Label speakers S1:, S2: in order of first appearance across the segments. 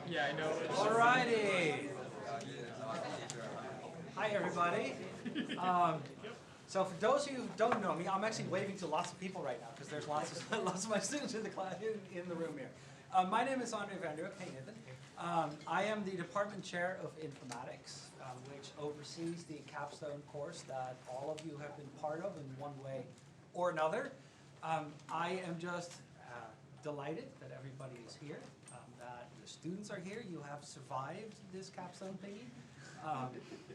S1: Yeah, I know.
S2: Alrighty. Hi, everybody. So for those of you who don't know me, I'm actually waving to lots of people right now because there's lots of my students in the class in the room here. My name is Andre van der. Hey, Nathan. I am the department chair of Informatics, which oversees the capstone course that all of you have been part of in one way or another. I am just delighted that everybody is here, that the students are here. You have survived this capstone thingy,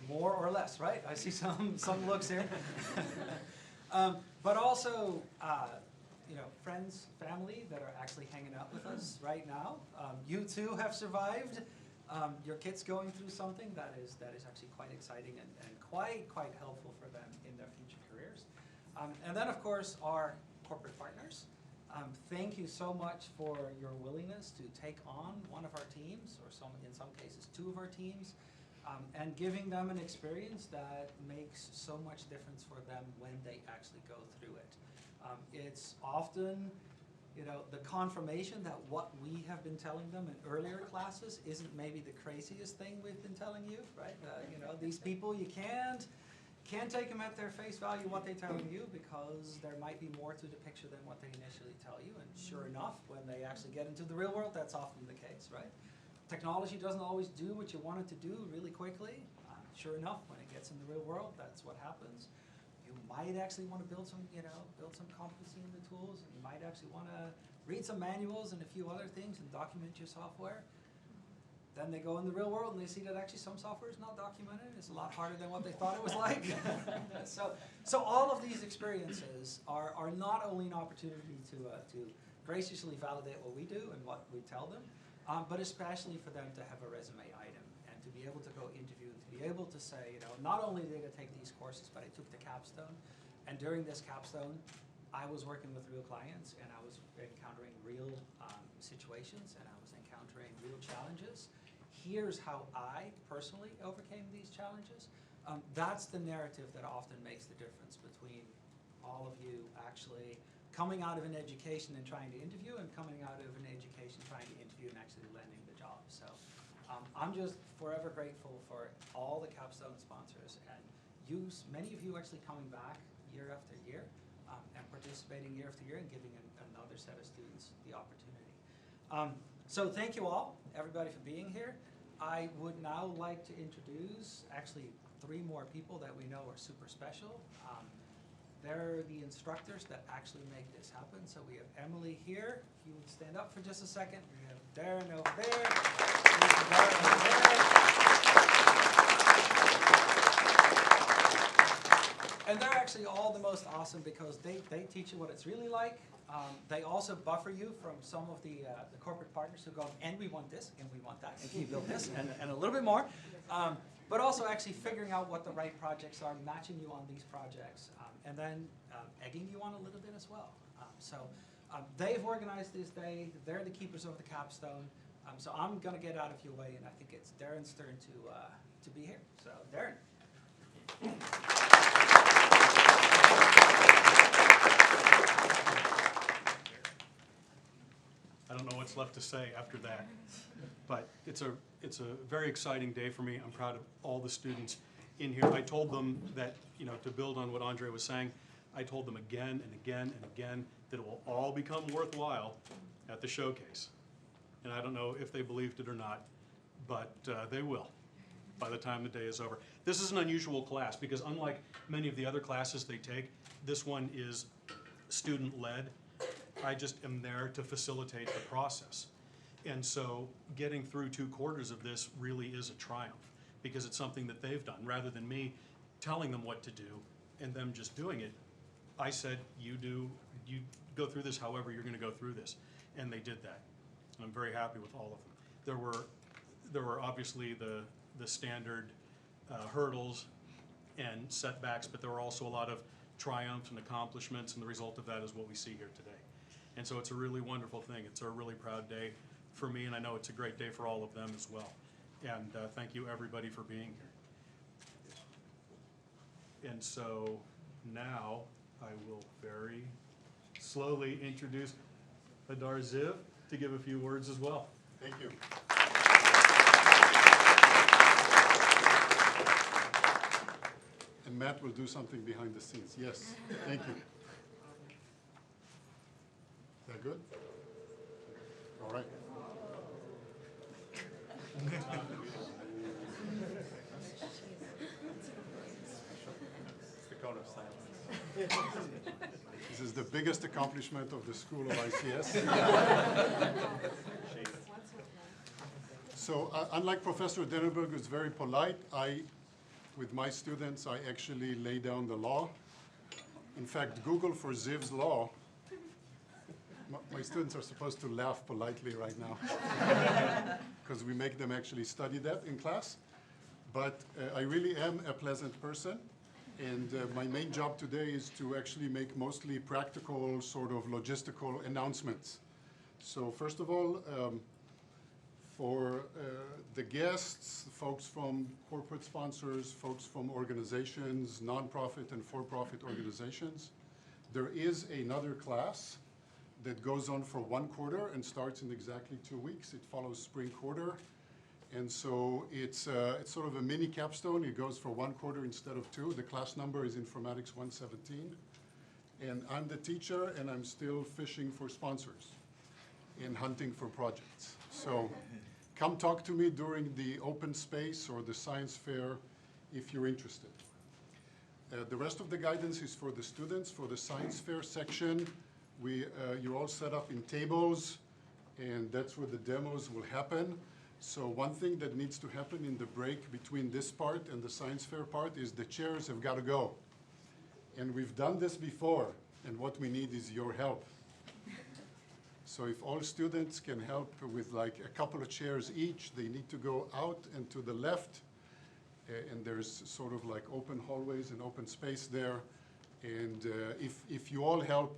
S2: more or less, right? I see some looks here. But also, friends, family that are actually hanging out with us right now. You too have survived. Your kids going through something that is actually quite exciting and quite helpful for them in their future careers. And then, of course, our corporate partners. Thank you so much for your willingness to take on one of our teams, or in some cases, two of our teams, and giving them an experience that makes so much difference for them when they actually go through it. It's often, the confirmation that what we have been telling them in earlier classes isn't maybe the craziest thing we've been telling you, right? These people, you can't take them at their face value what they're telling you, because there might be more to the picture than what they initially tell you. And sure enough, when they actually get into the real world, that's often the case, right? Technology doesn't always do what you want it to do really quickly. Sure enough, when it gets in the real world, that's what happens. You might actually want to build some competency in the tools. And you might actually want to read some manuals and a few other things and document your software. Then they go in the real world and they see that actually some software is not documented. It's a lot harder than what they thought it was like. So all of these experiences are not only an opportunity to graciously validate what we do and what we tell them, but especially for them to have a resume item and to be able to go interview, to be able to say, not only did I take these courses, but I took the capstone. And during this capstone, I was working with real clients, and I was encountering real situations, and I was encountering real challenges. Here's how I personally overcame these challenges. That's the narrative that often makes the difference between all of you actually coming out of an education and trying to interview, and coming out of an education trying to interview and actually landing the job. So I'm just forever grateful for all the capstone sponsors, and many of you actually coming back year after year and participating year after year and giving another set of students the opportunity. So thank you all, everybody, for being here. I would now like to introduce actually 3 more people that we know are super special. They're the instructors that actually make this happen. So we have Emily here. If you would stand up for just a second. We have Darren over there. Darren over there. And they're actually all the most awesome because they teach you what it's really like. They also buffer you from some of the corporate partners who go, and we want this, and we want that, and can you build this, and a little bit more. But also actually figuring out what the right projects are, matching you on these projects, and then egging you on a little bit as well. So they've organized this day. They're the keepers of the capstone. So I'm going to get out of your way, and I think it's Darren's turn to be here. So Darren.
S3: I don't know what's left to say after that, but it's a very exciting day for me. I'm proud of all the students in here. I told them that, to build on what Andre was saying, I told them again and again and again that it will all become worthwhile at the showcase. And I don't know if they believed it or not, but they will by the time the day is over. This is an unusual class because unlike many of the other classes they take, this one is student-led. I just am there to facilitate the process. And so getting through 2 quarters of this really is a triumph because it's something that they've done. Rather than me telling them what to do and them just doing it, I said, you go through this however you're going to go through this. And they did that. And I'm very happy with all of them. There were obviously the standard hurdles and setbacks, but there were also a lot of triumphs and accomplishments, and the result of that is what we see here today. And so it's a really wonderful thing. It's a really proud day for me, and I know it's a great day for all of them as well. And thank you, everybody, for being here. And so now I will very slowly introduce Hadar Ziv to give a few words as well.
S1: Thank you. And Matt will do something behind the scenes. Yes, thank you. Is that good? All right.
S4: It's the cone of silence.
S1: This is the biggest accomplishment of the School of ICS. So unlike Professor Denenberg, who's very polite, with my students, I actually lay down the law. In fact, Google for Ziv's law. My students are supposed to laugh politely right now because we make them actually study that in class. But I really am a pleasant person. And my main job today is to actually make mostly practical, sort of logistical announcements. So first of all, for the guests, folks from corporate sponsors, folks from organizations, nonprofit and for-profit organizations, there is another class that goes on for 1 quarter and starts in exactly 2 weeks. It follows spring quarter. And so it's sort of a mini capstone. It goes for 1 quarter instead of 2. The class number is Informatics 117. And I'm the teacher, and I'm still fishing for sponsors and hunting for projects. So come talk to me during the open space or the science fair if you're interested. The rest of the guidance is for the students. For the science fair section, you're all set up in tables, and that's where the demos will happen. So one thing that needs to happen in the break between this part and the science fair part is the chairs have got to go. And we've done this before, and what we need is your help. So if all students can help with like a couple of chairs each, they need to go out and to the left, and there's sort of like open hallways and open space there. And if you all help,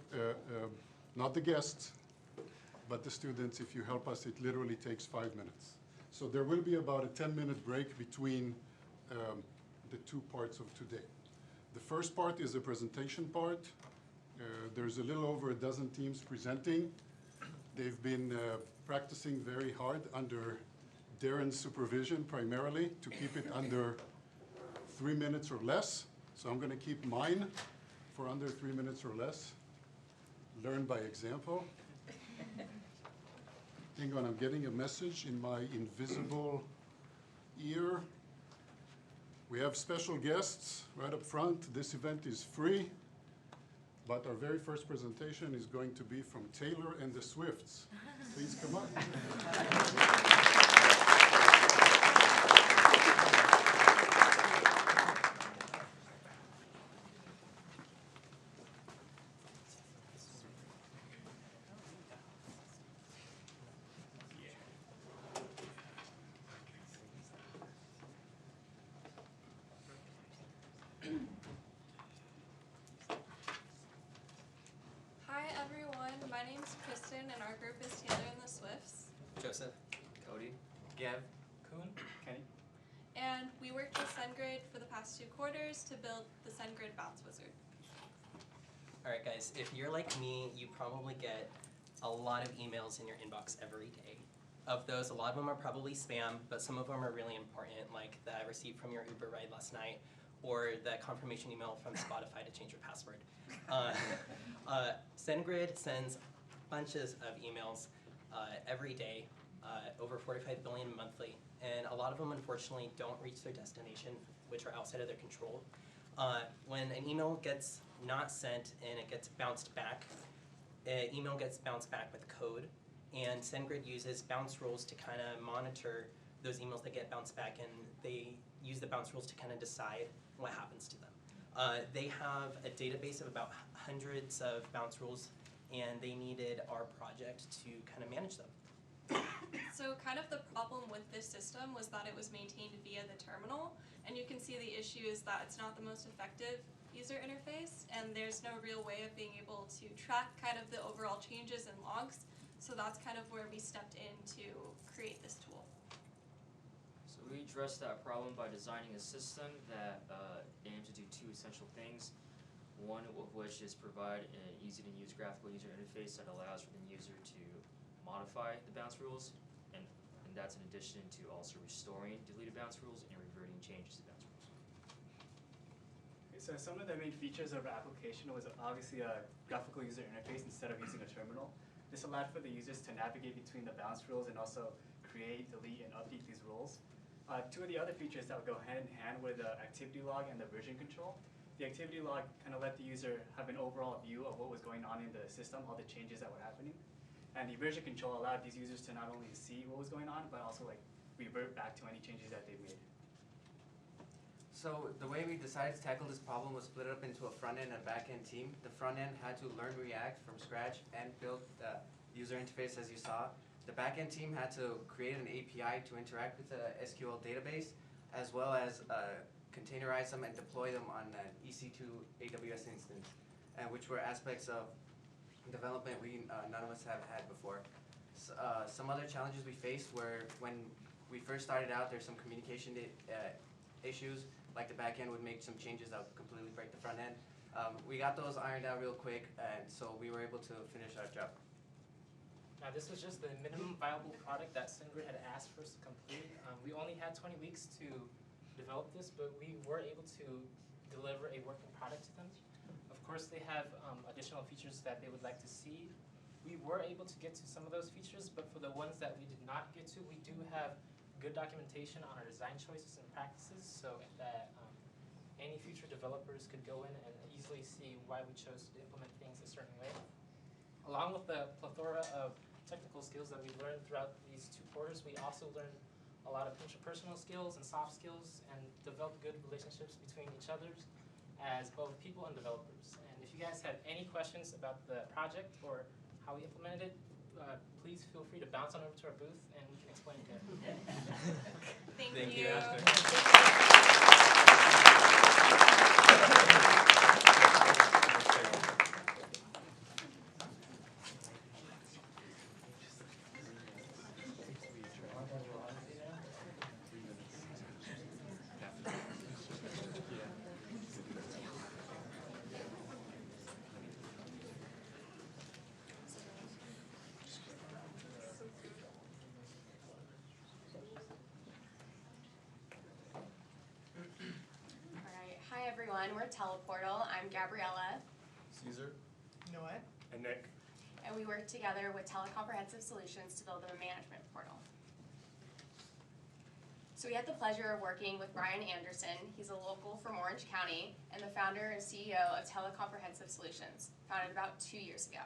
S1: not the guests, but the students, if you help us, it literally takes 5 minutes. So there will be about a 10-minute break between the 2 parts of today. The first part is a presentation part. There's a little over a dozen teams presenting. They've been practicing very hard under Darren's supervision primarily to keep it under 3 minutes or less. So I'm going to keep mine for under 3 minutes or less. Learn by example. Hang on, I'm getting a message in my invisible ear. We have special guests right up front. This event is free, but our very first presentation is going to be from Taylor and the Swifts. Please come up.
S5: Hi everyone, my name's Kristen and our group is Taylor and the Swifts.
S4: Joseph, Cody, Gav, Kuhn, Kenny.
S5: And we worked with SendGrid for the past 2 quarters to build the SendGrid Bounce Wizard.
S4: Alright guys, if you're like me, you probably get a lot of emails in your inbox every day. Of those, a lot of them are probably spam, but some of them are really important, like the receipt from your Uber ride last night, or the confirmation email from Spotify to change your password. SendGrid sends bunches of emails every day, over 45 billion monthly, and a lot of them unfortunately don't reach their destination, which are outside of their control. When an email gets not sent and it gets bounced back, email gets bounced back with code, and SendGrid uses bounce rules to kind of monitor those emails that get bounced back, and they use the bounce rules to kind of decide what happens to them. They have a database of about hundreds of bounce rules, and they needed our project to kind of manage them.
S5: So kind of the problem with this system was that it was maintained via the terminal, and you can see the issue is that it's not the most effective user interface, and there's no real way of being able to track kind of the overall changes and logs. So that's kind of where we stepped in to create this tool.
S6: So we addressed that problem by designing a system that aimed to do 2 essential things. One of which is provide an easy-to-use graphical user interface that allows for the user to modify the bounce rules, and that's in addition to also restoring deleted bounce rules and reverting changes to bounce rules.
S7: Okay, so some of the main features of our application was obviously a graphical user interface instead of using a terminal. This allowed for the users to navigate between the bounce rules and also create, delete, and update these rules. Two of the other features that would go hand in hand were the activity log and the version control. The activity log kind of let the user have an overall view of what was going on in the system, all the changes that were happening. And the version control allowed these users to not only see what was going on, but also like revert back to any changes that they made.
S8: So the way we decided to tackle this problem was split it up into a front end and back end team. The front end had to learn React from scratch and build the user interface as you saw. The back end team had to create an API to interact with the SQL database, as well as containerize them and deploy them on an EC2 AWS instance, which were aspects of development none of us have had before. Some other challenges we faced were when we first started out, there's some communication issues, like the back end would make some changes that would completely break the front end. We got those ironed out real quick, and so we were able to finish our job.
S9: Now, this was just the minimum viable product that SendGrid had asked for us to complete. We only had 20 weeks to develop this, but we were able to deliver a working product to them. Of course, they have additional features that they would like to see. We were able to get to some of those features, but for the ones that we did not get to, we do have good documentation on our design choices and practices so that any future developers could go in and easily see why we chose to implement things a certain way. Along with the plethora of technical skills that we learned throughout these 2 quarters, we also learned a lot of interpersonal skills and soft skills and developed good relationships between each other as both people and developers. And if you guys have any questions about the project or how we implemented it, please feel free to bounce on over to our booth and we can explain it there.
S5: Thank you.
S10: Hi everyone, we're Teleportal. I'm Gabriella.
S11: Caesar.
S7: Noah.
S11: And Nick.
S10: And we work together with Telecomprehensive Solutions to build a management portal. So we had the pleasure of working with Brian Anderson. He's a local from Orange County and the founder and CEO of Telecomprehensive Solutions, founded about 2 years ago.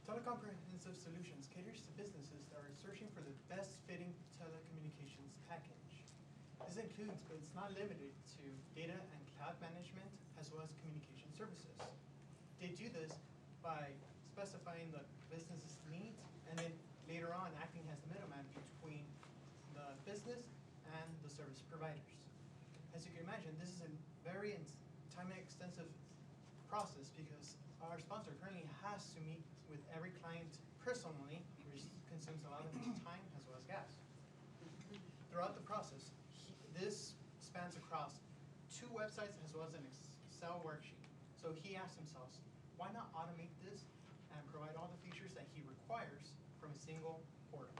S12: Telecomprehensive Solutions caters to businesses that are searching for the best fitting telecommunications package. This includes, but it's not limited to, data and cloud management, as well as communication services. They do this by specifying the business's needs and then later on acting as the middleman between the business and the service providers. As you can imagine, this is a very time-extensive process because our sponsor currently has to meet with every client personally, which consumes a lot of his time as well as gas. Throughout the process, this spans across 2 websites as well as an Excel worksheet. So he asked himself, why not automate this and provide all the features that he requires from a single portal?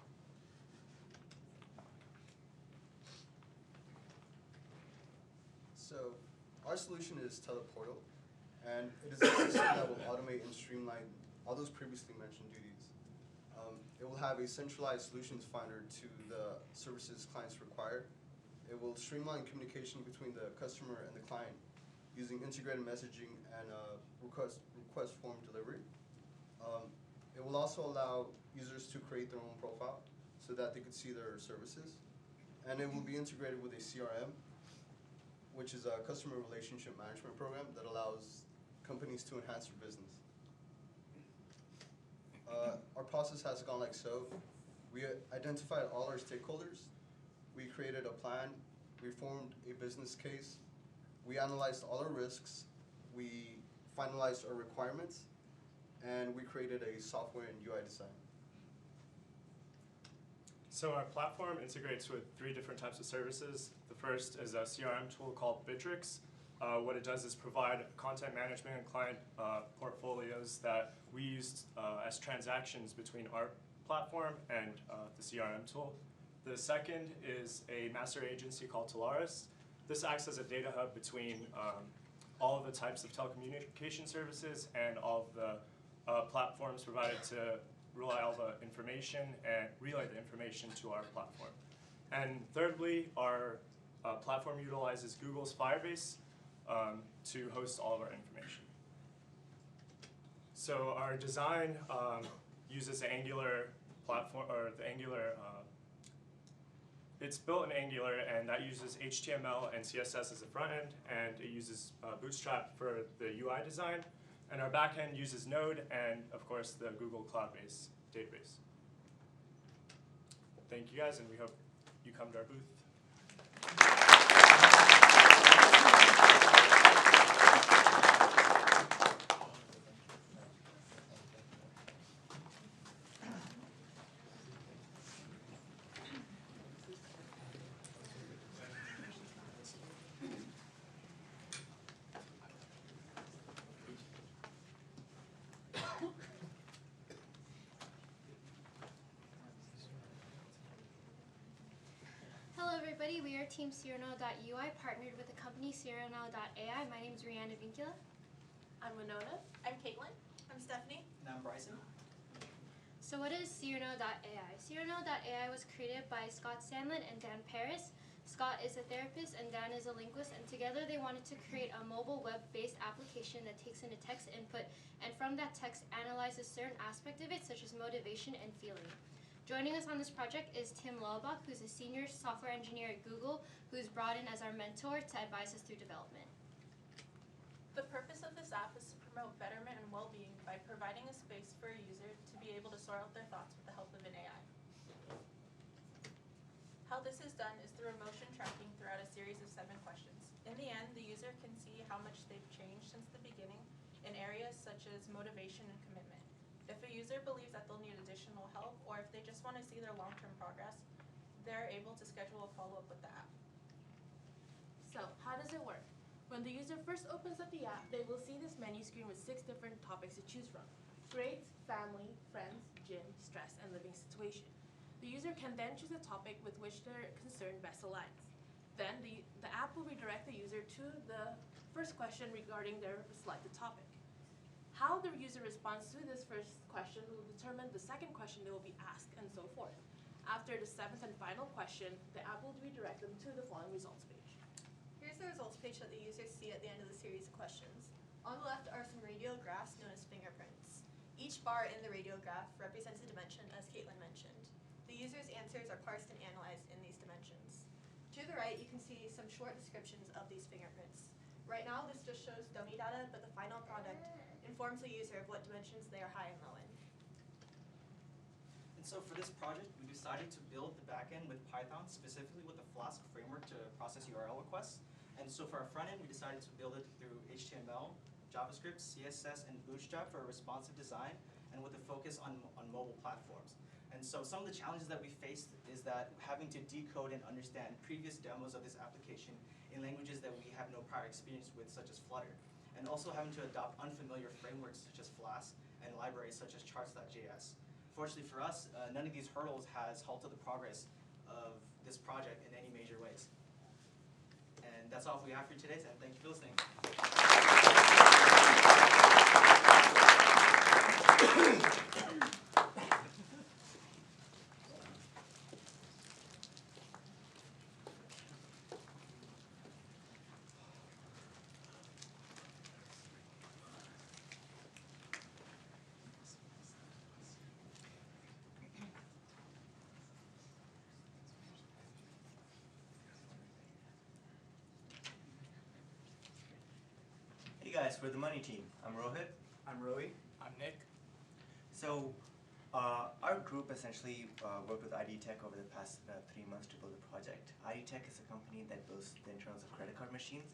S11: So our solution is Teleportal, and it is a system that will automate and streamline all those previously mentioned duties. It will have a centralized solutions finder to the services clients require. It will streamline communication between the customer and the client using integrated messaging and request form delivery. It will also allow users to create their own profile so that they could see their services. And it will be integrated with a CRM, which is a customer relationship management program that allows companies to enhance their business. Our process has gone like so. We identified all our stakeholders. We created a plan. We formed a business case. We analyzed all our risks. We finalized our requirements. And we created a software and UI design.
S13: So our platform integrates with 3 different types of services. The first is a CRM tool called Bitrix. what it does is provide content management and client portfolios that we use as transactions between our platform and the CRM tool. The second is a master agency called Telarus. This acts as a data hub between all of the types of telecommunication services and all of the platforms provided to relay all the information and relay the information to our platform. And thirdly, our platform utilizes Google's Firebase to host all of our information. So our design uses the Angular platform, or the Angular, it's built in Angular, and that uses HTML and CSS as a front end, and it uses Bootstrap for the UI design. And our back end uses Node and, of course, the Google Cloud-based database. Thank you guys, and we hope you come to our booth.
S14: Hello everybody, we are Team Cyrano.ui, partnered with the company Cyrano AI. My name is Rihanna Vincula.
S10: I'm Winona. I'm Caitlin. I'm Stephanie.
S2: And I'm Bryson.
S14: So what is Cyrano.ai? Cyrano.ai was created by Scott Sandlin and Dan Paris. Scott is a therapist and Dan is a linguist, and together they wanted to create a mobile web-based application that takes in a text input and from that text analyzes certain aspect of it, such as motivation and feeling. Joining us on this project is Tim Laubach, who's a senior software engineer at Google, who's brought in as our mentor to advise us through development.
S10: The purpose of this app is to promote betterment and well-being by providing a space for a user to be able to sort out their thoughts with the help of an AI. How this is done is through emotion tracking throughout a series of 7 questions. In the end, the user can see how much they've changed since the beginning in areas such as motivation and commitment. If a user believes that they'll need additional help, or if they just want to see their long-term progress, they're able to schedule a follow-up with the app.
S15: So, how does it work? When the user first opens up the app, they will see this menu screen with 6 different topics to choose from: grades, family, friends, gym, stress, and living situation. The user can then choose a topic with which their concern best aligns. Then the app will redirect the user to the first question regarding their selected topic. How the user responds to this first question will determine the second question they will be asked, and so forth. After the 7th and final question, the app will redirect them to the following results page.
S16: Here's the results page that the users see at the end of the series of questions. On the left are some radial graphs known as fingerprints. Each bar in the radial graph represents a dimension, as Caitlin mentioned. The user's answers are parsed and analyzed in these dimensions. To the right, you can see some short descriptions of these fingerprints. Right now, this just shows dummy data, but the final product informs the user of what dimensions they are high and low in.
S17: And so for this project, we decided to build the backend with Python, specifically with the Flask framework to process URL requests. And so for our front end, we decided to build it through HTML, JavaScript, CSS, and Bootstrap for a responsive design, and with a focus on mobile platforms. And so some of the challenges that we faced is that having to decode and understand previous demos of this application in languages that we have no prior experience with, such as Flutter. And also having to adopt unfamiliar frameworks such as Flask and libraries such as charts.js. Fortunately for us, none of these hurdles has halted the progress of this project in any major ways. And that's all we have for you today, and thank you for listening.
S18: Hey guys, we're the money team. I'm Rohit.
S19: I'm Rohi. I'm Nick.
S18: So our group essentially worked with ID Tech over the past 3 months to build a project. ID Tech is a company that builds the internals of credit card machines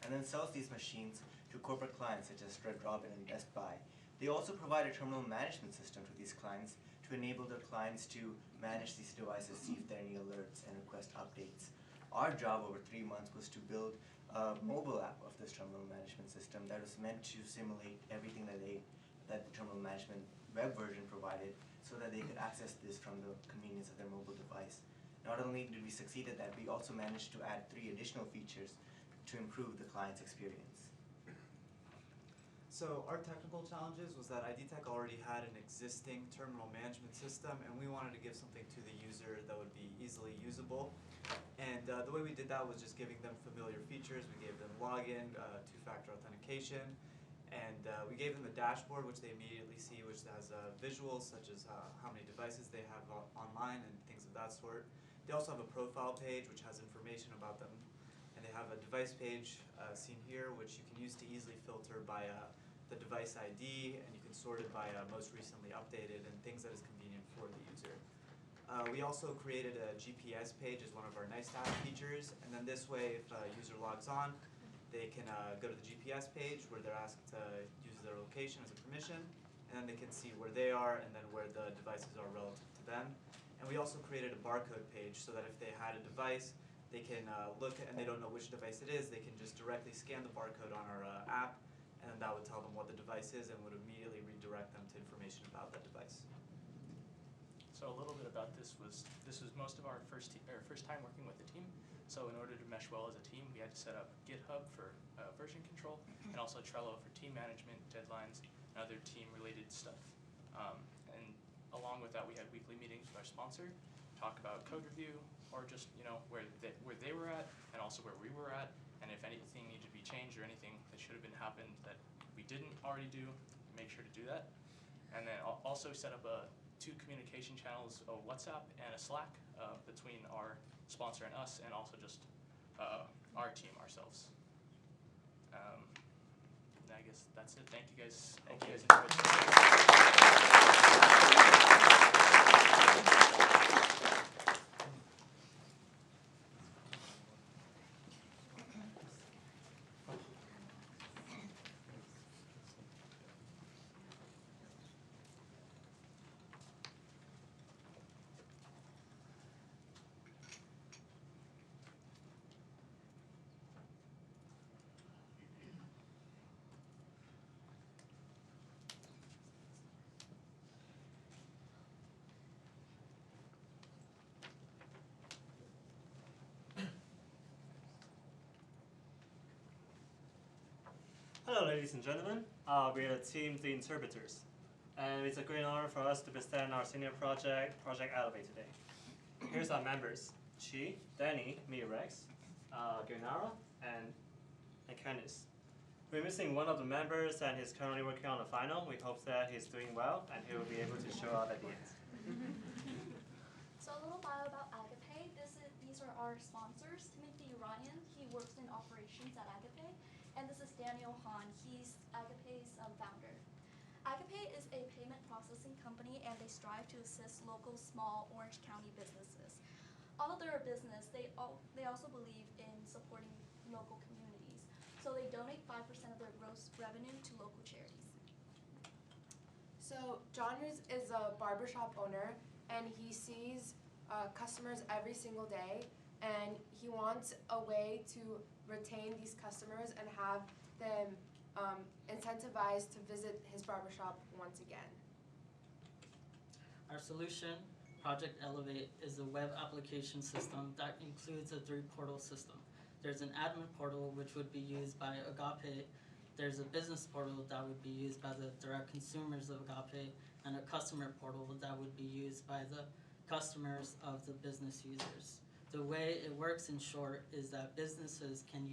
S18: and then sells these machines to corporate clients such as Red Robin and Best Buy. They also provide a terminal management system to these clients to enable their clients to manage these devices, see if there are any alerts, and request updates. Our job over 3 months was to build a mobile app of this terminal management system that was meant to simulate everything that the terminal management web version provided, so that they could access this from the convenience of their mobile device. Not only did we succeed at that, we also managed to add 3 additional features to improve the client's experience.
S19: So our technical challenges was that IDTech already had an existing terminal management system, and we wanted to give something to the user that would be easily usable. And the way we did that was just giving them familiar features. We gave them login, two-factor authentication, and we gave them a dashboard which they immediately see, which has visuals such as how many devices they have online and things of that sort. They also have a profile page which has information about them, and they have a device page seen here, which you can use to easily filter by the device ID, and you can sort it by most recently updated and things that is convenient for the user. We also created a GPS page as one of our nice-to-have features, and then this way, if a user logs on, they can go to the GPS page where they're asked to use their location as a permission, and then they can see where they are and then where the devices are relative to them. And we also created a barcode page so that if they had a device, they can look and they don't know which device it is, they can just directly scan the barcode on our app, and then that would tell them what the device is and would immediately redirect them to information about that device.
S9: So a little bit about this was most of our first time working with the team. So in order to mesh well as a team, we had to set up GitHub for version control, and also Trello for team management, deadlines, and other team-related stuff. And along with that, we had weekly meetings with our sponsor, talk about code review, or just where they were at, and also where we were at, and if anything needed to be changed or anything that should have been happened that we didn't already do, make sure to do that. And then also set up 2 communication channels, a WhatsApp and a Slack, between our sponsor and us, and also just our team ourselves. And I guess that's it. Thank you guys. Hope you guys enjoyed.
S20: Hello, ladies and gentlemen. We are the team The Interpreters, and it's a great honor for us to present our senior project, Project Elevate, today. Here's our members: Chi, Danny, me, Rex, Gennaro, and Candice. We're missing one of the members, and he's currently working on the final. We hope that he's doing well, and he will be able to show up at the end.
S21: So a little bio about Agape. These are our sponsors. Timothy Ryan, he works in operations at Agape. And this is Daniel Hahn, he's Agape's founder. Agape is a payment processing company, and they strive to assist local small Orange County businesses. Although they're a business, they also believe in supporting local communities. So they donate 5% of their gross revenue to local charities.
S22: So John is a barbershop owner, and he sees customers every single day, and he wants a way to retain these customers and have them incentivized to visit his barbershop once again.
S23: Our solution, Project Elevate, is a web application system that includes a 3-portal system. There's an admin portal, which would be used by Agape. There's a business portal that would be used by the direct consumers of Agape, and a customer portal that would be used by the customers of the business users. The way it works, in short, is that businesses can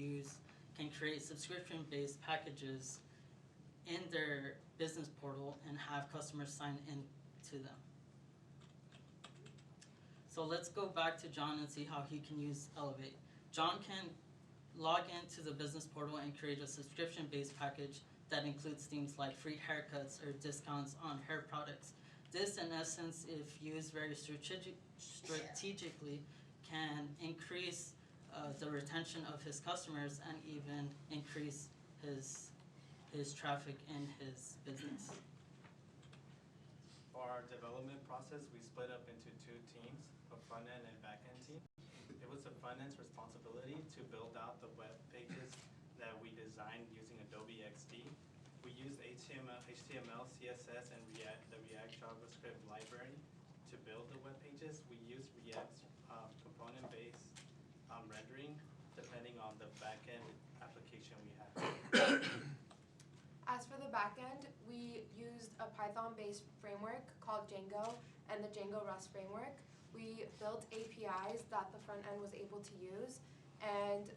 S23: create subscription-based packages in their business portal and have customers sign in to them. So let's go back to John and see how he can use Elevate. John can log into the business portal and create a subscription-based package that includes things like free haircuts or discounts on hair products. This, in essence, if used very strategically, can increase the retention of his customers and even increase his traffic in his business.
S24: For our development process, we split up into 2 teams. The
S1: a front-end and back-end team. It was the front-end's responsibility to build out the web pages that we designed using Adobe XD. We used HTML, CSS, and the React JavaScript library to build the web pages. We used React's component-based rendering depending on the back-end application we had.
S22: As for the backend, we used a Python-based framework called Django and the Django Rust framework. We built APIs that the front end was able to use, and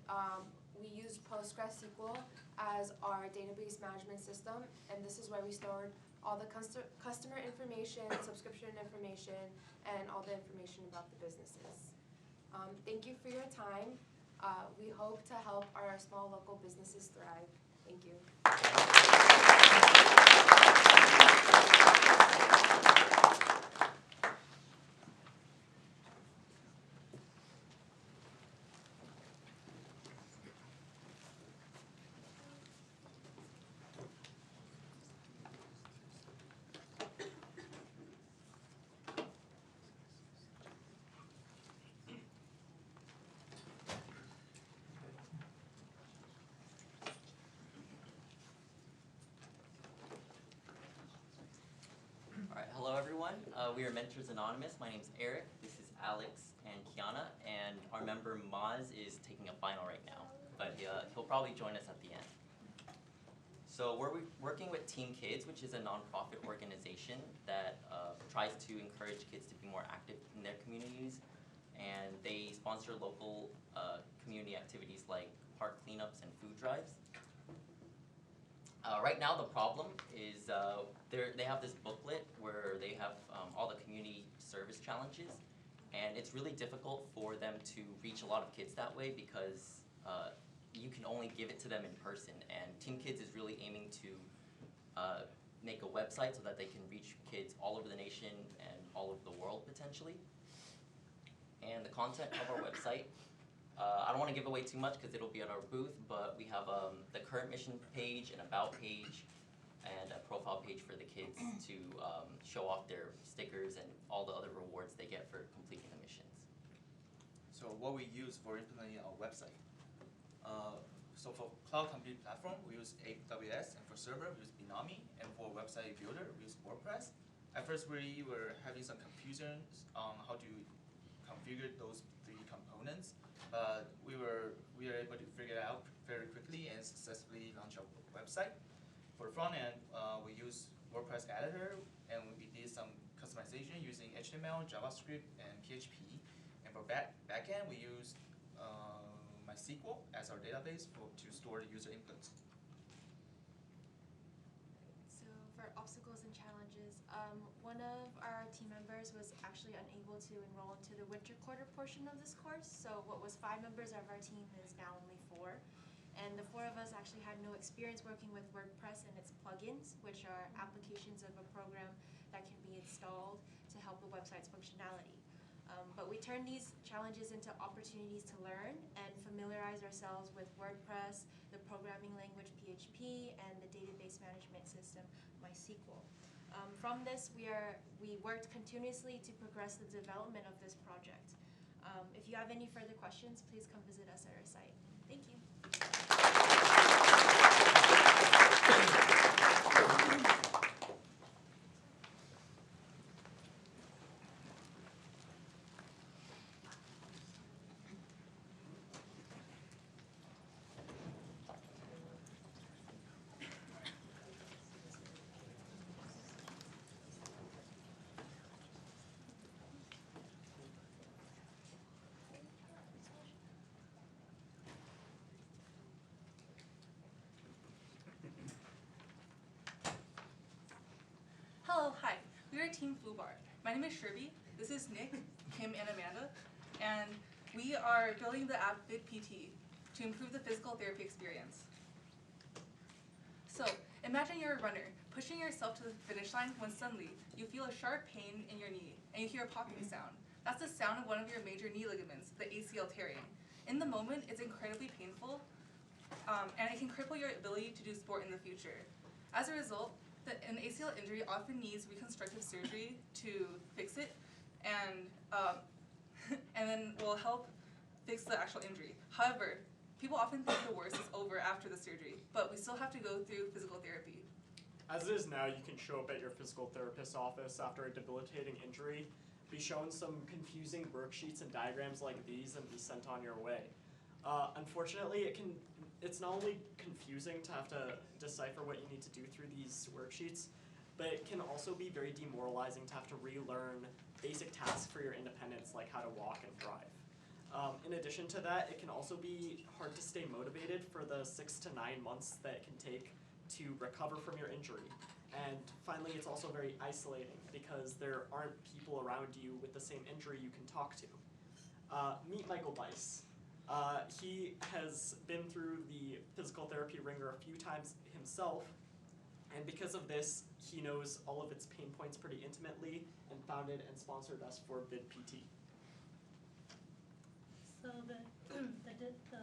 S22: we used PostgreSQL as our database management system, and this is where we stored all the customer information, subscription information, and all the information about the businesses. Thank you for your time. We hope to help our small local businesses thrive. Thank you.
S3: Hello everyone, we are Mentors Anonymous. My name's Eric, this is Alex and Kiana, and our member Maz is taking a final right now, but he'll probably join us at the end. So we're working with Team Kids, which is a nonprofit organization that tries to encourage kids to be more active in their communities, and they sponsor local community activities like park cleanups and food drives. Right now the problem is they have this booklet where they have all the community service challenges, and it's really difficult for them to reach a lot of kids that way because you can only give it to them in person, and Team Kids is really aiming to make a website so that they can reach kids all over the nation and all over the world potentially. And the content of our website, I don't want to give away too much because it'll be at our booth, but we have the current mission page, an about page, and a profile page for the kids to show off their stickers and all the other rewards they get for completing the missions.
S4: So what we use for implementing our website. So for cloud computing platform, we use AWS, and for server, we use Binami, and for website builder, we use WordPress. At first, we were having some confusion on how to configure those three components. But we were able to figure it out very quickly and successfully launch our website. For front end, we use WordPress editor, and we did some customization using HTML, JavaScript, and PHP. And for back end, we use MySQL as our database to store the user inputs.
S10: So for obstacles and challenges, one of our team members was actually unable to enroll into the winter quarter portion of this course. So what was 5 members of our team is now only 4. And the 4 of us actually had no experience working with WordPress and its plugins, which are applications of a program that can be installed to help the website's functionality. But we turned these challenges into opportunities to learn and familiarize ourselves with WordPress, the programming language PHP, and the database management system MySQL. From this, we worked continuously to progress the development of this project. If you have any further questions, please come visit us at our site. Thank you.
S24: Hello, hi. We are Team Flubar. My name is Sherby. This is Nick, Kim, and Amanda. And we are building the app Vid PT to improve the physical therapy experience. So, imagine you're a runner, pushing yourself to the finish line when suddenly you feel a sharp pain in your knee and you hear a popping sound. That's the sound of one of your major knee ligaments, the ACL tearing. In the moment, it's incredibly painful, and it can cripple your ability to do sport in the future. As a result, an ACL injury often needs reconstructive surgery to fix it, and and then will help fix the actual injury. However, people often think the worst is over after the surgery, but we still have to go through physical therapy.
S13: As it is now, you can show up at your physical therapist's office after a debilitating injury, be shown some confusing worksheets and diagrams like these, and be sent on your way. Unfortunately, it's not only confusing to have to decipher what you need to do through these worksheets, but it can also be very demoralizing to have to relearn basic tasks for your independence, like how to walk and drive. In addition to that, it can also be hard to stay motivated for the 6 to 9 months that it can take to recover from your injury. And finally, it's also very isolating because there aren't people around you with the same injury you can talk to. Meet Michael Bice. He has been through the physical therapy ringer a few times himself, and because of this, he knows all of its pain points pretty intimately and founded and sponsored us for Vid PT.
S5: So the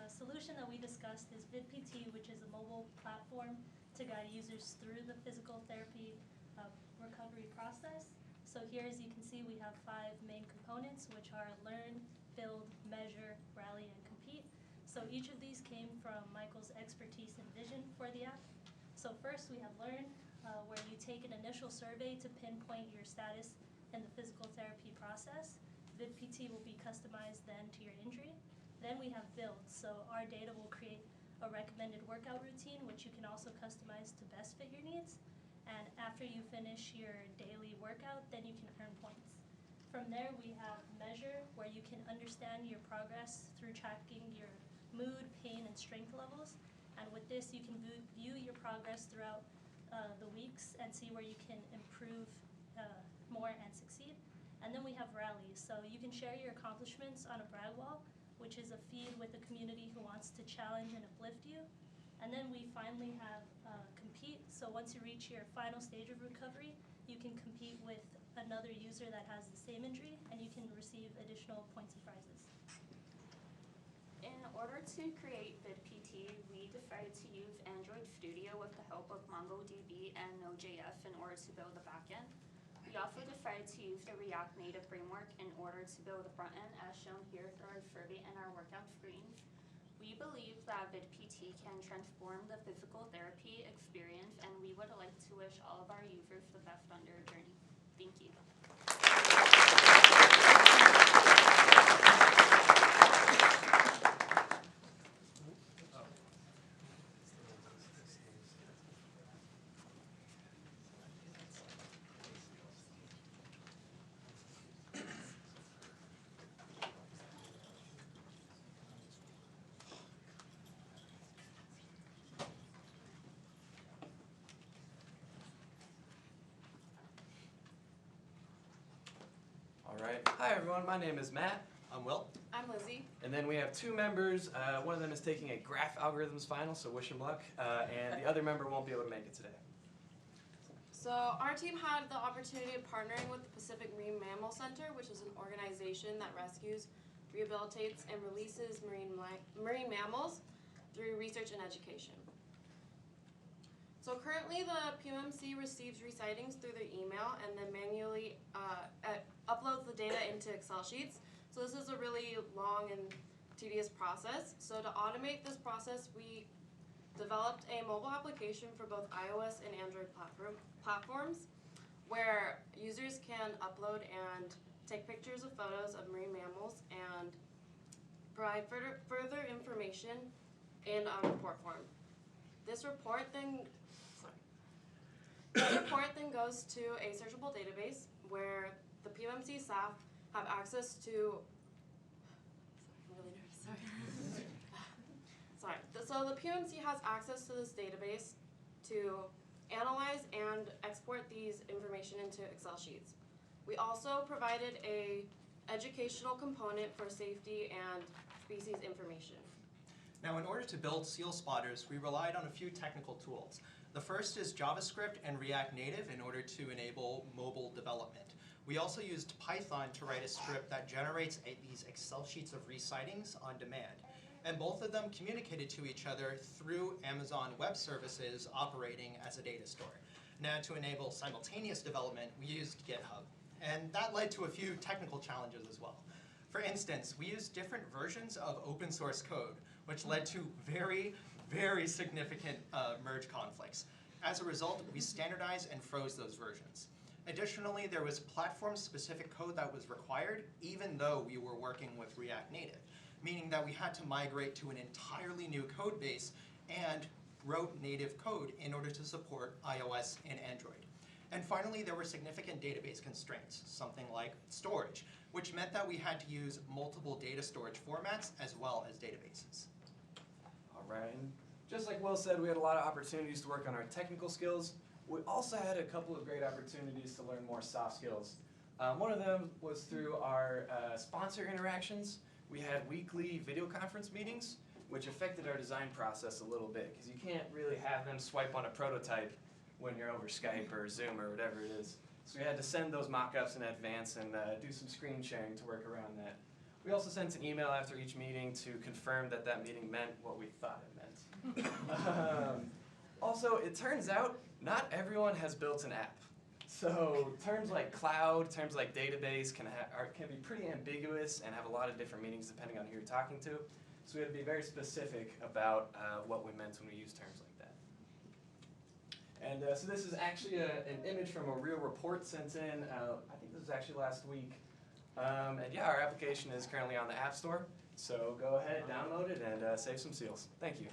S5: solution that we discussed is Vid PT, which is a mobile platform to guide users through the physical therapy recovery process. So here, as you can see, we have 5 main components, which are learn, build, measure, rally, and compete. So each of these came from Michael's expertise and vision for the app. So first we have learn, where you take an initial survey to pinpoint your status in the physical therapy process. Vid PT will be customized then to your injury. Then we have build, so our data will create a recommended workout routine, which you can also customize to best fit your needs. And after you finish your daily workout, then you can earn points. From there, we have measure, where you can understand your progress through tracking your mood, pain, and strength levels. And with this, you can view your progress throughout the weeks and see where you can improve more and succeed. And then we have rally, so you can share your accomplishments on a brag wall, which is a feed with a community who wants to challenge and uplift you. And then we finally have compete, so once you reach your final stage of recovery, you can compete with another user that has the same injury, and you can receive additional points and prizes.
S6: In order to create Vid PT, we decided to use Android Studio with the help of MongoDB and Node.js in order to build the backend. We also decided to use the React Native framework in order to build the front end, as shown here through our survey and our workout screens. We believe that Vid PT can transform the physical therapy experience, and we would like to wish all of our users the best on their journey. Thank you.
S7: Alright, hi everyone, my name is Matt.
S19: I'm Will.
S15: I'm Lizzie.
S7: And then we have 2 members. One of them is taking a graph algorithms final, so wish him luck. And the other member won't be able to make it today.
S22: So our team had the opportunity of partnering with the Pacific Marine Mammal Center, which is an organization that rescues, rehabilitates, and releases marine mammals through research and education. So currently the PMMC receives recitings through their email and then manually uploads the data into Excel sheets. So this is a really long and tedious process. So to automate this process, we developed a mobile application for both iOS and Android platforms where users can upload and take pictures of photos of marine mammals and provide further information in a report form. This report then goes to a searchable database where the PMMC staff have access to. I'm really nervous, sorry. So the PMMC has access to this database to analyze and export these information into Excel sheets. We also provided a educational component for safety and species information.
S8: Now, in order to build seal spotters, we relied on a few technical tools. The first is JavaScript and React Native in order to enable mobile development. We also used Python to write a script that generates these Excel sheets of recitings on demand. And both of them communicated to each other through Amazon Web Services operating as a data store. Now, to enable simultaneous development, we used GitHub. And that led to a few technical challenges as well. For instance, we used different versions of open source code, which led to very, very significant merge conflicts. As a result, we standardized and froze those versions. Additionally, there was platform-specific code that was required, even though we were working with React Native, meaning that we had to migrate to an entirely new code base and wrote native code in order to support iOS and Android. And finally, there were significant database constraints, something like storage, which meant that we had to use multiple data storage formats as well as databases.
S7: All right, and just like Will said, we had a lot of opportunities to work on our technical skills. We also had a couple of great opportunities to learn more soft skills. One of them was through our sponsor interactions. We had weekly video conference meetings, which affected our design process a little bit, because you can't really have them swipe on a prototype when you're over Skype or Zoom or whatever it is. So we had to send those mock-ups in advance and do some screen sharing to work around that. We also sent an email after each meeting to confirm that that meeting meant what we thought it meant. Also, it turns out not everyone has built an app. So terms like cloud, terms like database can be pretty ambiguous and have a lot of different meanings depending on who you're talking to. So we had to be very specific about what we meant when we use terms like that. And so this is actually an image from a real report sent in, I think this was actually last week. And yeah, our application is currently on the App Store. So go ahead, download it, and save some seals. Thank you.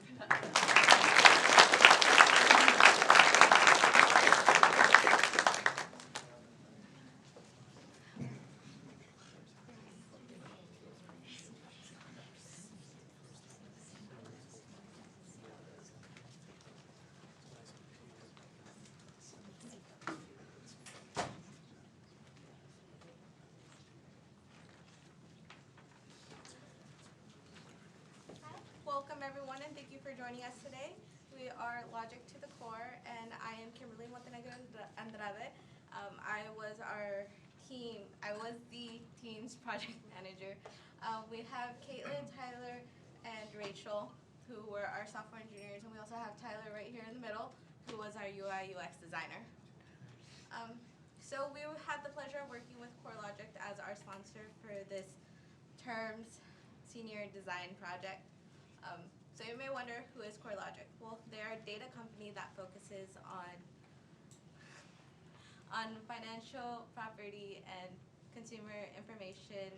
S16: Welcome everyone, and thank you for joining us today. We are Logic to the Core, and I am Kimberly Montenegro Andrade. I was the team's project manager. We have Caitlin, Tyler, and Rachel, who were our software engineers, and we also have Tyler right here in the middle, who was our UI UX designer. So we had the pleasure of working with CoreLogic as our sponsor for this term's senior design project. So you may wonder, who is CoreLogic? Well, they're a data company that focuses on financial, property, and consumer information,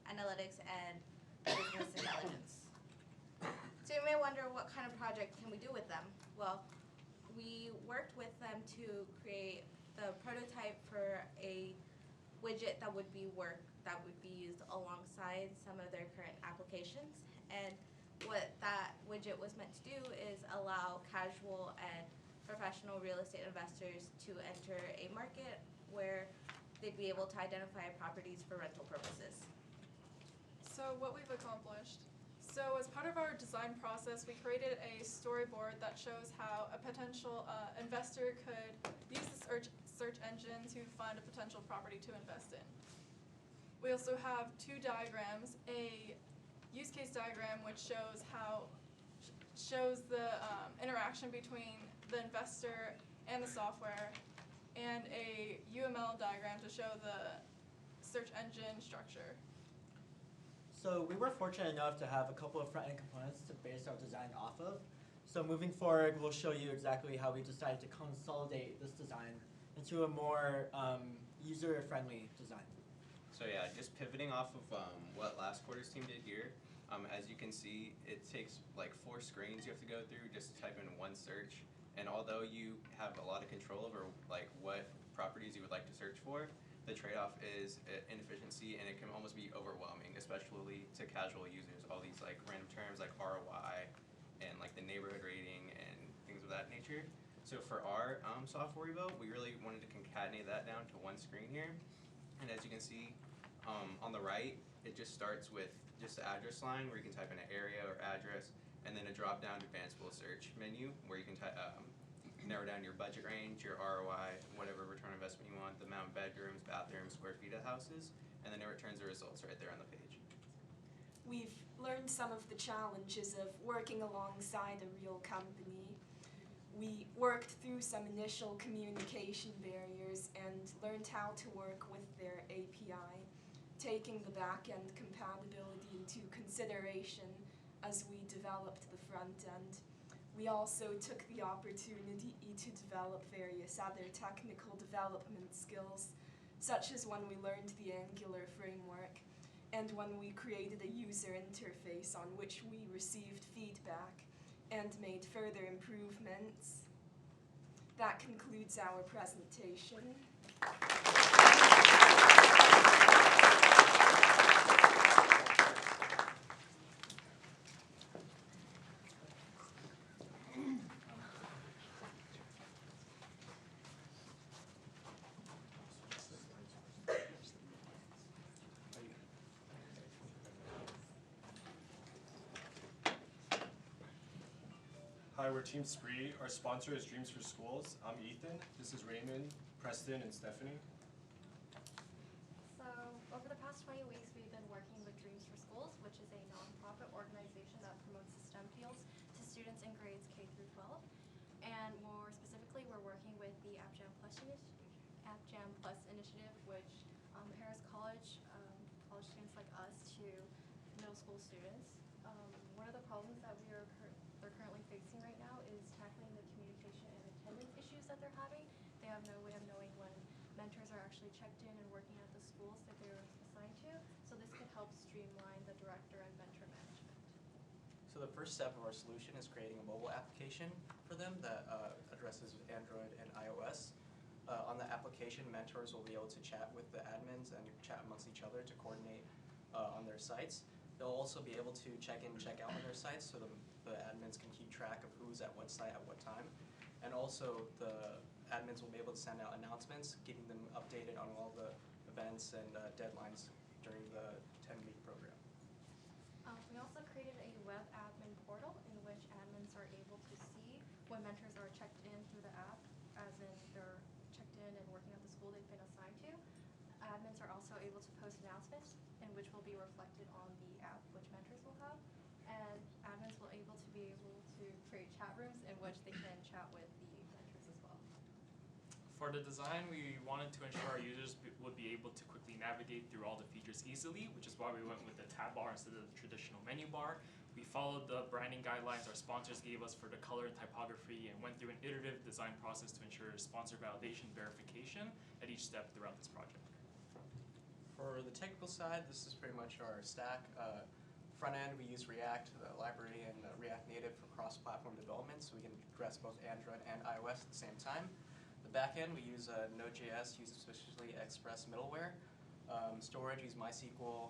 S16: analytics, and business intelligence. So you may wonder, what kind of project can we do with them? Well, we worked with them to create the prototype for a widget that would be used alongside some of their current applications. And what that widget was meant to do is allow casual and professional real estate investors to enter a market where they'd be able to identify properties for rental purposes.
S2: So what we've accomplished. So as part of our design process, we created a storyboard that shows how a potential investor could use the search engine to find a potential property to invest in. We also have two diagrams, a use case diagram which shows the interaction between the investor and the software, and a UML diagram to show the search engine structure.
S11: So we were fortunate enough to have a couple of front-end components to base our design off of. So moving forward, we'll show you exactly how we decided to consolidate this design into a more user-friendly design.
S12: So yeah, just pivoting off of what last quarter's team did here, as you can see, it takes like 4 screens you have to go through just to type in one search. And although you have a lot of control over like what properties you would like to search for, the trade-off is inefficiency, and it can almost be overwhelming, especially to casual users. All these like random terms like ROI and like the neighborhood rating and things of that nature. So for our software we built, we really wanted to concatenate that down to one screen here. And as you can see, on the right, it just starts with just the address line where you can type in an area or address, and then a drop-down advanced search menu where you can narrow down your budget range, your ROI, whatever return on investment you want, the amount of bedrooms, bathrooms, square feet of houses, and then it returns the results right there on the page.
S14: We've learned some of the challenges of working alongside a real company. We worked through some initial communication barriers and learned how to work with their API. taking the back-end compatibility into consideration as we developed the front end. We also took the opportunity to develop various other technical development skills, such as when we learned the Angular framework and when we created a user interface on which we received feedback and made further improvements. That concludes our presentation.
S13: Hi, we're Team Spree. Our sponsor is Dreams for Schools. I'm Ethan. This is Raymond, Preston, and Stephanie.
S9: So, over the past 20 weeks, we've been working with Dreams for Schools, which is a nonprofit organization that promotes the STEM fields to students in grades K through 12. And more specifically, we're working with the App Jam Plus initiative, which pairs college students like us to middle school students. One of the problems that they're currently facing right now is tackling the communication and attendance issues that they're having. They have no way of knowing when mentors are actually checked in and working at the schools that they're assigned to. So this could help streamline the director and mentor management.
S17: So the first step of our solution is creating a mobile application for them that addresses Android and iOS. On the application, mentors will be able to chat with the admins and chat amongst each other to coordinate on their sites. They'll also be able to check in and check out on their sites so the admins can keep track of who's at what site at what time. And also the admins will be able to send out announcements, keeping them updated on all the events and deadlines during the 10-week program.
S9: We also created a web admin portal in which admins are able to see when mentors are checked in through the app, as in they're checked in and working at the school they've been assigned to. Admins are also able to post announcements in which will be reflected on the app which mentors will have. And admins will be able to create chat rooms in which they can chat with the mentors as well.
S18: For the design, we wanted to ensure our users would be able to quickly navigate through all the features easily, which is why we went with the tab bar instead of the traditional menu bar. We followed the branding guidelines our sponsors gave us for the color and typography and went through an iterative design process to ensure sponsor validation verification at each step throughout this project.
S17: For the technical side, this is pretty much our stack. Front end, we use React, the library, and React Native for cross-platform development, so we can address both Android and iOS at the same time. The back end, we use Node.js, use especially Express middleware. Storage, we use MySQL,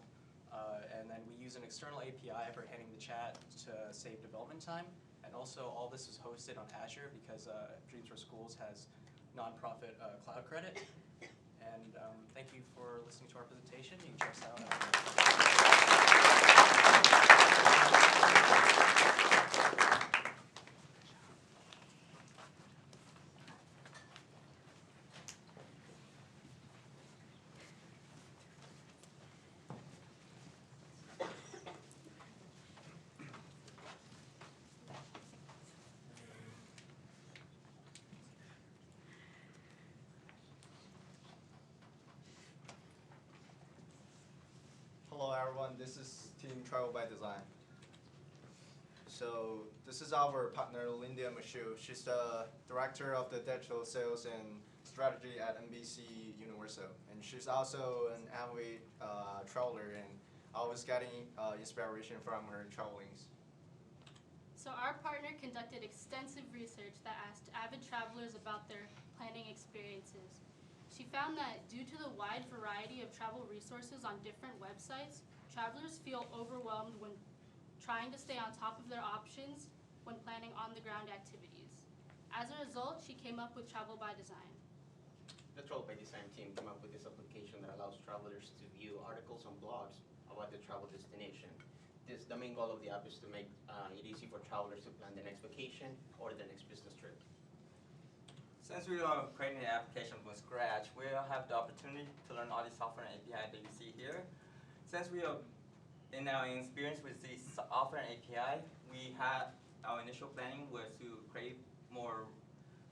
S17: and then we use an external API for handling the chat to save development time. And also, all this is hosted on Azure because Dreams for Schools has nonprofit cloud credit. And thank you for listening to our presentation. You can check us out.
S20: Hello everyone, this is Team Travel by Design. So this is our partner Linda Mashu. She's the director of the digital sales and strategy at NBC Universal, and she's also an avid traveler and always getting inspiration from her travelings.
S25: So our partner conducted extensive research that asked avid travelers about their planning experiences. She found that due to the wide variety of travel resources on different websites, travelers feel overwhelmed when trying to stay on top of their options when planning on-the-ground activities. As a result, she came up with Travel by Design.
S26: The Travel by Design team came up with this application that allows travelers to view articles on blogs about the travel destination. The main goal of the app is to make it easy for travelers to plan the next vacation or the next business trip.
S27: Since we are creating the application from scratch, we have the opportunity to learn all the software and API that you see here. Since we are in our experience with the software and API, we had our initial planning was to create more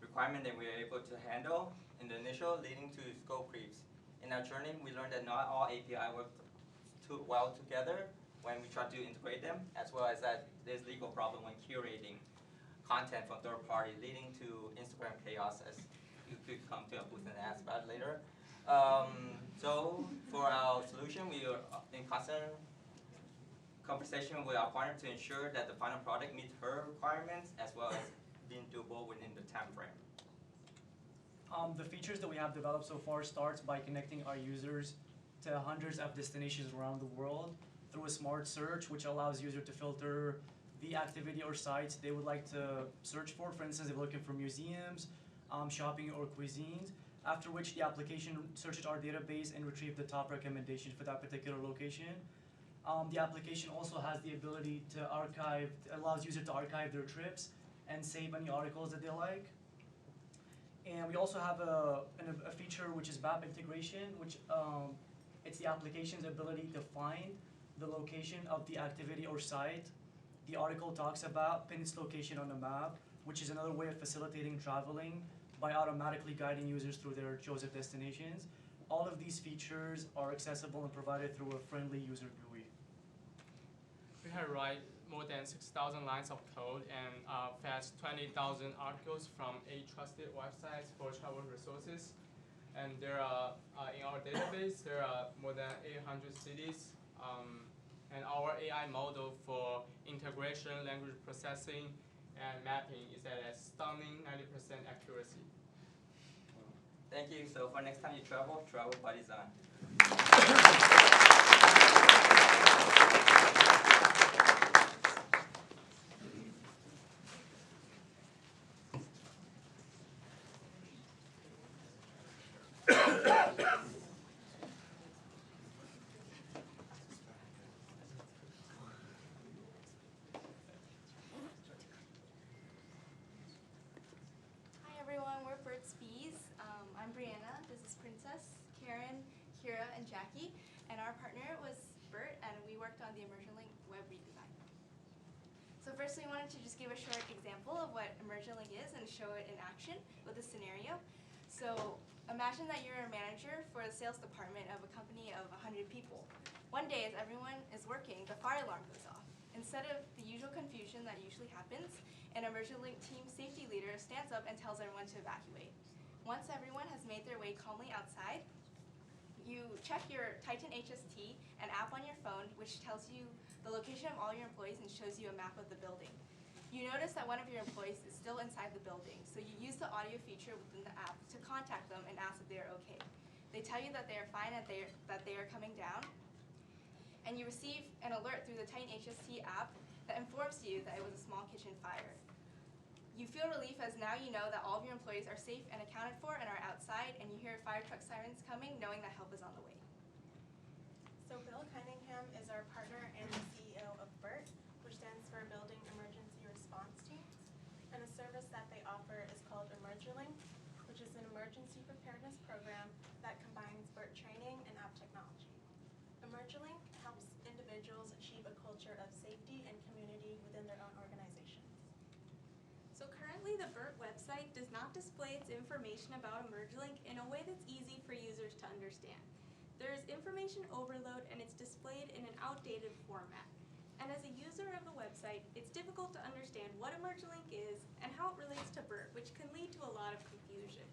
S27: requirements than we were able to handle in the initial, leading to scope creeps. In our journey, we learned that not all API well together when we try to integrate them, as well as that there's legal problem when curating content from third party, leading to Instagram chaos, as you could come to a booth and ask about later. So for our solution, we are in constant conversation with our partner to ensure that the final product meets her requirements as well as being doable within the time frame.
S1: The features that we have developed so far starts by connecting our users to hundreds of destinations around the world through a smart search, which allows users to filter the activity or sites they would like to search for. For instance, if they're looking for museums, shopping, or cuisines, after which the application searches our database and retrieves the top recommendations for that particular location. The application also has the ability to archive, allows users to archive their trips and save any articles that they like. And we also have a feature which is map integration, which it's the application's ability to find the location of the activity or site the article talks about, pin its location on the map, which is another way of facilitating traveling by automatically guiding users through their chosen destinations. All of these features are accessible and provided through a friendly user GUI.
S3: We have write more than 6,000 lines of code and fetch 20,000 articles from 8 trusted websites for travel resources. And there are, in our database, there are more than 800 cities. And our AI model for integration, language processing, and mapping is at a stunning 90% accuracy.
S27: Thank you. So for next time you travel, travel by design.
S9: I'm Brianna, this is Princess, Karen, Kira, and Jackie, and our partner was Bert, and we worked on the Emergently web redesign. So first we wanted to just give a short example of what Emergently is and show it in action with a scenario. So imagine that you're a manager for the sales department of a company of 100 people. One day as everyone is working, the fire alarm goes off. Instead of the usual confusion that usually happens, an Emergently team safety leader stands up and tells everyone to evacuate. Once everyone has made their way calmly outside, you check your Titan HST, an app on your phone which tells you the location of all your employees and shows you a map of the building. You notice that one of your employees is still inside the building, so you use the audio feature within the app to contact them and ask if they are okay. They tell you that they are fine and that they are coming down, and you receive an alert through the Titan HST app that informs you that it was a small kitchen fire. You feel relief as now you know that all of your employees are safe and accounted for and are outside, and you hear fire truck sirens coming, knowing that help is on the way.
S4: So Bill Cunningham is our partner and the CEO of BERT, which stands for Building Emergency Response Teams. And a service that they offer is called Emergently, which is an emergency preparedness program that combines BERT training and app technology. Emergently helps individuals achieve a culture of safety and community within their own organization.
S10: So currently the BERT website does not display its information about Emergently in a way that's easy for users to understand. There is information overload and it's displayed in an outdated format. And as a user of the website, it's difficult to understand what Emergently is and how it relates to BERT, which can lead to a lot of confusion.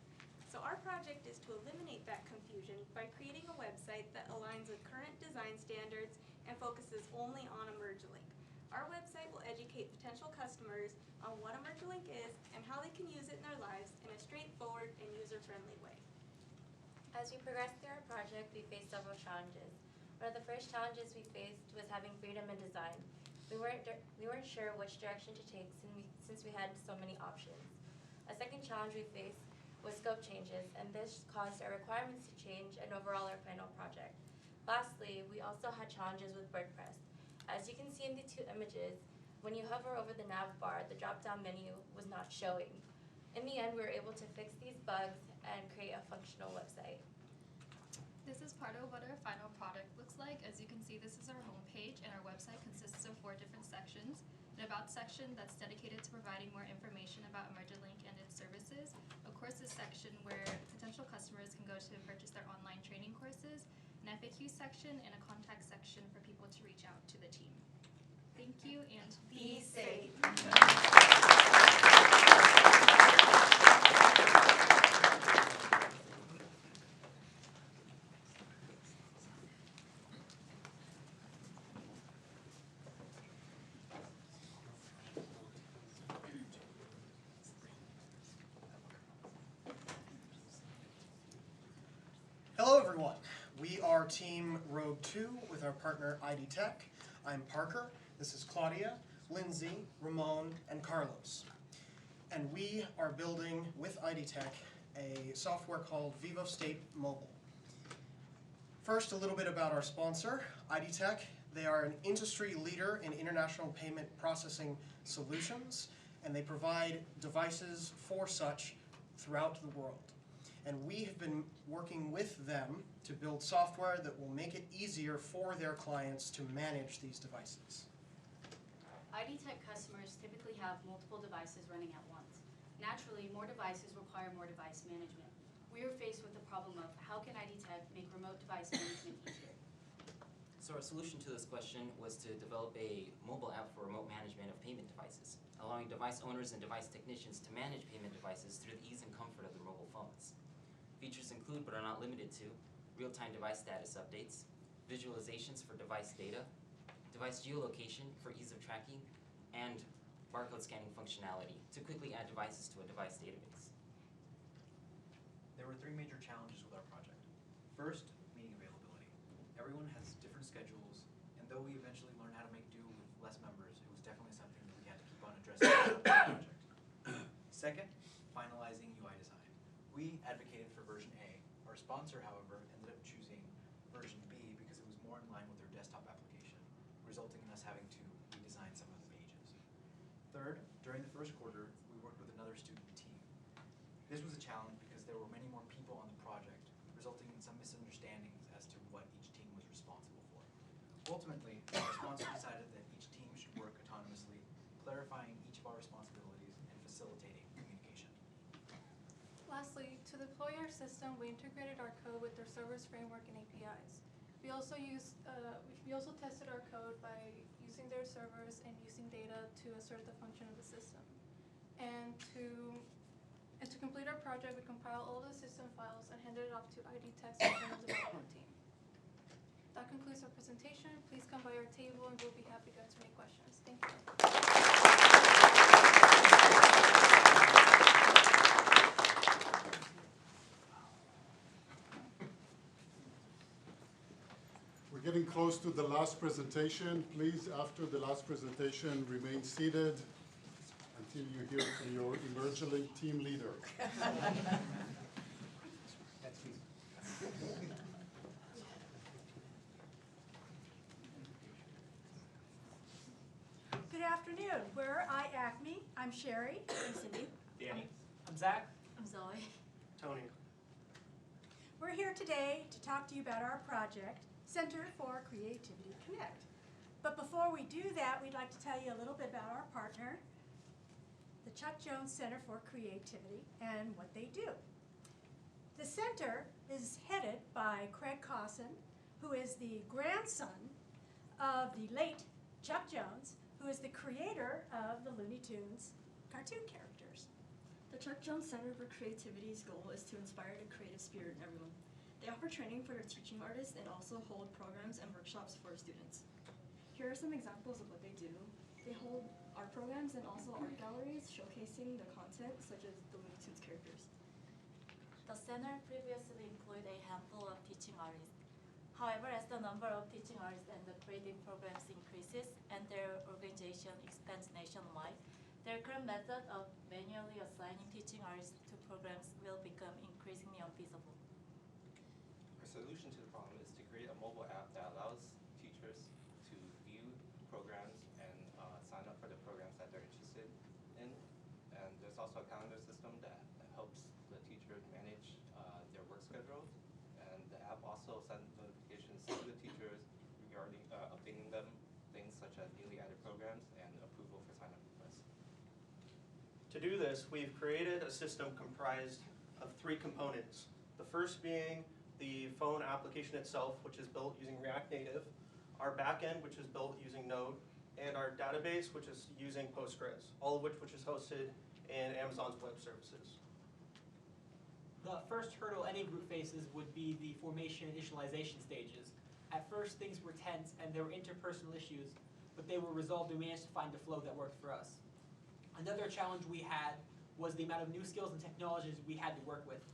S10: So our project is to eliminate that confusion by creating a website that aligns with current design standards and focuses only on Emergently. Our website will educate potential customers on what Emergently is and how they can use it in their lives in a straightforward and user-friendly way.
S21: As we progressed through our project, we faced several challenges. One of the first challenges we faced was having freedom in design. We weren't sure which direction to take since we had so many options. A second challenge we faced was scope changes, and this caused our requirements to change and overall our final project. Lastly, we also had challenges with WordPress. As you can see in the two images, when you hover over the nav bar, the drop-down menu was not showing. In the end, we were able to fix these bugs and create a functional website.
S23: This is part of what our final product looks like. As you can see, this is our homepage, and our website consists of 4 different sections. An About section that's dedicated to providing more information about Emergently and its services. A Courses section where potential customers can go to purchase their online training courses. an FAQ section, and a contact section for people to reach out to the team. Thank you, and be safe.
S5: Hello everyone. We are Team Rogue 2 with our partner ID Tech. I'm Parker, this is Claudia, Lindsay, Ramon, and Carlos. And we are building with ID Tech a software called Vivo State Mobile. First, a little bit about our sponsor, ID Tech. They are an industry leader in international payment processing solutions, and they provide devices for such throughout the world. And we have been working with them to build software that will make it easier for their clients to manage these devices.
S6: ID Tech customers typically have multiple devices running at once. Naturally, more devices require more device management. We were faced with the problem of how can ID Tech make remote device management easier?
S8: So our solution to this question was to develop a mobile app for remote management of payment devices, allowing device owners and device technicians to manage payment devices through the ease and comfort of their mobile phones. Features include, but are not limited to, real-time device status updates, visualizations for device data, device geolocation for ease of tracking, and barcode scanning functionality to quickly add devices to a device database.
S15: There were 3 major challenges with our project. First, meeting availability. Everyone has different schedules, and though we eventually learned how to make do with less members, it was definitely something that we had to keep on addressing throughout the project. Second, finalizing UI design. We advocated for version A. Our sponsor, however, ended up choosing version B because it was more in line with their desktop application, resulting in us having to redesign some of the pages. Third, during the first quarter, we worked with another student team. This was a challenge because there were many more people on the project, resulting in some misunderstandings as to what each team was responsible for. Ultimately, our sponsor decided that each team should work autonomously, clarifying each of our responsibilities and facilitating communication.
S2: Lastly, to deploy our system, we integrated our code with their servers framework and APIs. We also tested our code by using their servers and using data to assert the function of the system. And to complete our project, we compiled all the system files and handed it off to ID Tech's internal development team. That concludes our presentation. Please come by our table and we'll be happy to answer any questions. Thank you.
S19: We're getting close to the last presentation. Please, after the last presentation, remain seated until you hear from your Emergently team leader.
S22: Good afternoon. We're iAcme. I'm Sherry. I'm Cindy.
S1: Danny. I'm Zach.
S22: I'm Zoe.
S1: Tony.
S22: We're here today to talk to you about our project, Center for Creativity Connect. But before we do that, we'd like to tell you a little bit about our partner, the Chuck Jones Center for Creativity, and what they do. The center is headed by Craig Cosson, who is the grandson of the late Chuck Jones, who is the creator of the Looney Tunes cartoon characters.
S24: The Chuck Jones Center for Creativity's goal is to inspire the creative spirit in everyone. They offer training for their teaching artists and also hold programs and workshops for students. Here are some examples of what they do. They hold art programs and also art galleries showcasing the content such as the Looney Tunes characters.
S21: The center previously employed a handful of teaching artists. However, as the number of teaching artists and the creative programs increases and their organization expands nationwide, their current method of manually assigning teaching artists to programs will become increasingly unfeasible.
S12: Our solution to the problem is to create a mobile app that allows teachers to view programs and sign up for the programs that they're interested in. And there's also a calendar system that helps the teacher manage their work schedule. And the app also sends notifications to the teachers regarding updating them, things such as newly added programs and approval for sign-up requests.
S28: To do this, we've created a system comprised of 3 components. The first being
S7: the phone application itself, which is built using React Native, our backend, which is built using Node, and our database, which is using Postgres, all of which is hosted in Amazon's web services.
S11: The first hurdle any group faces would be the formation and initialization stages. At first, things were tense and there were interpersonal issues, but they were resolved and we managed to find a flow that worked for us. Another challenge we had was the amount of new skills and technologies we had to work with.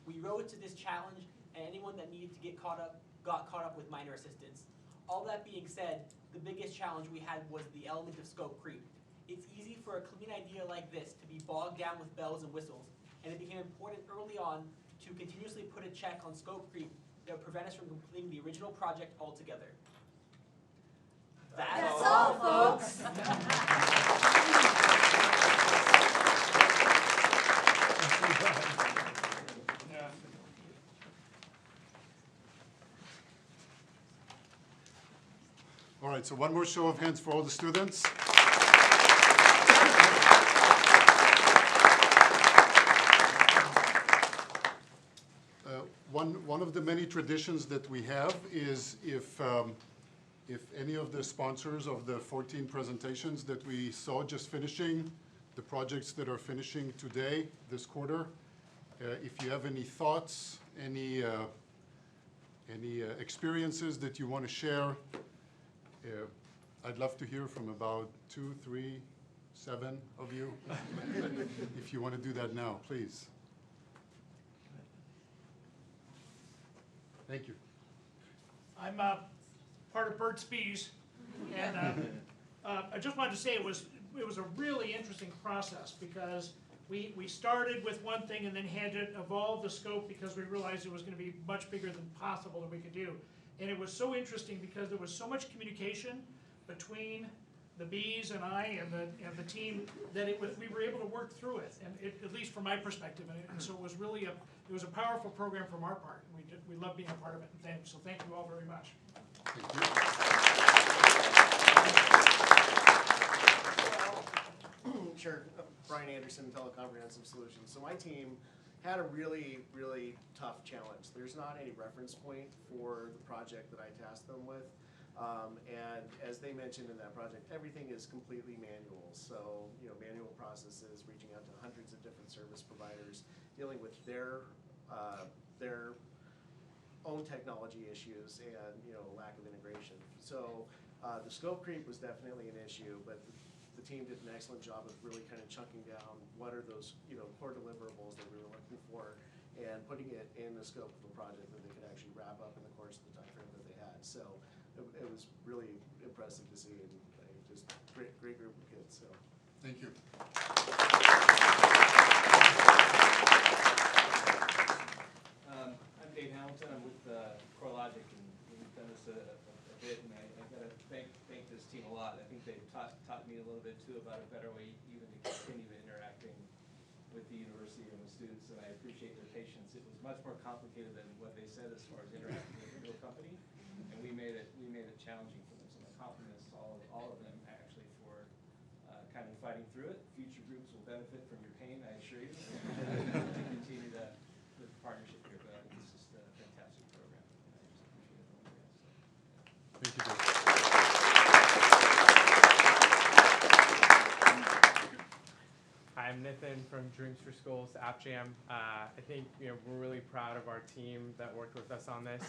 S11: We rose to this challenge, and anyone that needed to get caught up got caught up with minor assistance. All that being said, the biggest challenge we had was the element of scope creep. It's easy for a clean idea like this to be bogged down with bells and whistles, and it became important early on to continuously put a check on scope creep that would prevent us from completing the original project altogether.
S22: That's all, folks.
S19: All right, so one more show of hands for all the students. One of the many traditions that we have is if any of the sponsors of the 14 presentations that we saw just finishing, the projects that are finishing today, this quarter, if you have any thoughts, any experiences that you want to share, I'd love to hear from about 2, 3, 7 of you. If you want to do that now, please. Thank you.
S13: I'm part of Bert's Bees, and I just wanted to say it was a really interesting process because we started with one thing and then had to evolve the scope because we realized it was going to be much bigger than possible that we could do. And it was so interesting because there was so much communication between the bees and I and the team that we were able to work through it, and at least from my perspective. And so it was really a powerful program from our part. We love being a part of it. And so thank you all very much.
S19: Thank
S5: you. Sure. Brian Anderson, Telecomprehensive Solutions. So my team had a really, really tough challenge. There's not any reference point for the project that I tasked them with. And as they mentioned in that project, everything is completely manual. So, manual processes, reaching out to hundreds of different service providers, dealing with their own technology issues and, lack of integration. So the scope creep was definitely an issue, but the team did an excellent job of really kind of chunking down what are those, core deliverables that we were looking for and putting it in the scope of a project that they could actually wrap up in the course of the time frame that they had. So it was really impressive to see, and just great group of kids. So
S19: thank you.
S14: I'm Dave Hamilton. I'm with CoreLogic, and we've done this a bit, and I got to thank this team a lot. I think they've taught me a little bit too about a better way even to continue interacting with the university and with students, and I appreciate their patience. It was much more complicated than what they said as far as interacting with a real company, and we made it challenging for them. So my compliments to all of them actually for kind of fighting through it. Future groups will benefit from your pain, I assure you. To continue the partnership here, but I think it's just a fantastic program. And I just appreciate it.
S19: Thank you, Dave.
S3: Hi, I'm Nathan from Dreams for Schools, App Jam. I think we're really proud of our team that worked with us on this.